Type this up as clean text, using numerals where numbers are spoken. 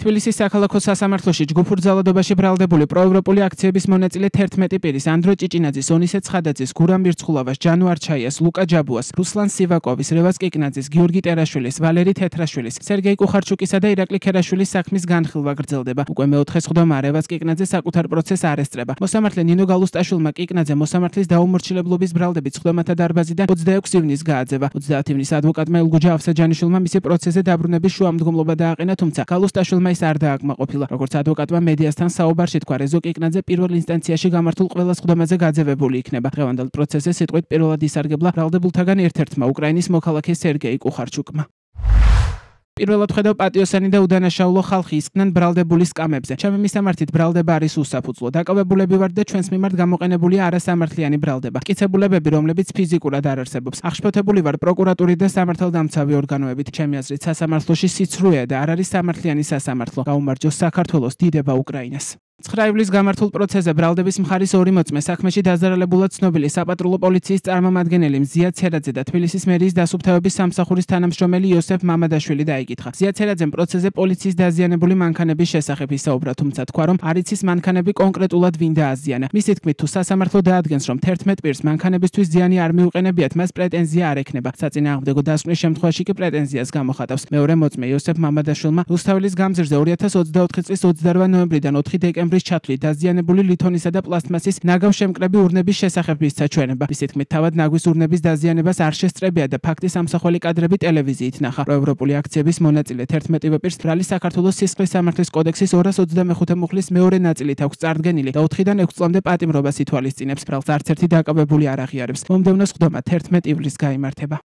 თბილისის საქალაქო სასამართლოში ჯგუფურ ძალადობაში ბრალდებული პროევროპული აქციების მონაწილე 11 პირის ანდრო ჭიჭინაძის, ონისე ცხადაძის, გურამ ვირცხულავას, ჯანუ არჩაიას, ლუკა ჯაბუას, რუსლან სივაკოვის, რევას კიკნაძის, გიორგი ტერაშვილის, ვალერი თეთრაშვილის, სერგეი კუხარჩუკისა და ირაკლი ქერაშვილის საქმის განხილვა გრძელდება. უკვე მეოთხე სხდომა რევას კიკნაძე საკუთარ პროცესს არ ესწრება. მოსამართლე ნინო გალუსტაშვილმა კიკნაძე მოსამართლის დაუმორჩილებლობის ბრალდებით სხდომათა დარბაზიდან 26 ივნისს გააძევა. 30 ივნისს ადვოკატმა ილგუჯა ავსაჯანიშვილმა მისი პროცესზე დაბრუნების შუამდგომლობა დააყენა, თუმცა გალუსტაშვილმა ის არ დააკმაყოფილა. როგორც ადვოკატმა მედიასთან საუბარში თქვა, რეზო კიკნაძე პირველ ინსტანციაში გამართულ ყველა სხდომაზე გაძევებული იქნება. დღევანდელ პროცესზე სიტყვით პირველად ისარგებლა ბრალდებულთაგან ერთ-ერთმა, უკრაინის მოქალაქე სერგეი კუხარჩუკმა. პირველად ხედავ პატიოსანი და უდანაშაულო ხალხი ისკნენ ბრალდებული სკამებზე. ჩემი მისამართით ბრალდება არის უსაფუძვლო. დაკავებულები ვართ და ჩვენს მიმართ გამოყენებულია არასამართლიანი ბრალდება. მტკიცებულებები, რომლებიც ფიზიკურად არ არსებობს. აღშფოთებული ვარ პროკურატურით და სამართალდამცავი ორგანოებით. ჩემი აზრით, სასამართლოში სიცრუეა და არ არის სამართლიანი სასამართლო. გაუმარჯოს საქართველოს, დიდება უკრაინას. 9 ივლისს გამართულ პროცესზე ბრალდების მხარის ორი მოწმე, საქმეში დაზარალებულად ცნობილი საპატრულო პოლიციის წარმომადგენელი მზია ცერაძე და თბილისის მერიის დასუფთავების სამსახურის თანამშრომელი იოსებ მამადაშვილი დაიკითხა. მზია ცერაძემ პროცესზე პოლიციის დაზიანებული მანქანების შესახებ ისაუბრა, თუმცა თქვა, რომ არ იცის მანქანები კონკრეტულად ვინ დააზიანა. მისი თქმით, თუ სასამართლო დაადგენს, რომ 11 პირს მანქანებისთვის ზიანი არ მიუყენებიათ, მას პრეტენზია არ ექნება. საწინააღმდეგო დასკვნის შემთხვევაში კი პრეტენზიას გამოხატავს. მეორე მოწმე იოსებ მამადაშვილმა რუსთაველის გამზირზე 2024 წლის 28 ნოემბრიდან 4 დეკემბრის ჩათვლით დაზიანებული ლითონისა და პლასტმასის ნაგავშემკრები ურნების შესახებ მისცა ჩვენება. მისი თქმით, თავად ნაგვის ურნების დაზიანებას არ შესწრებია და ფაქტის ამსახველი კადრები ტელევიზიით ნახა. პროევროპული აქციების მონაწილე 11 პირს ბრალი საქართველოს სისხლის სამართლის კოდექსის 225 მუხლის მეორე ნაწილით აქვს წარდგენილი და 4-დან 6 წლამდე პატიმრობას ითვალისწინებს. ბრალს არც ერთი დაკავებული არ აღიარებს. მომდევნო სხდომა 11 ივლისს გაიმართება.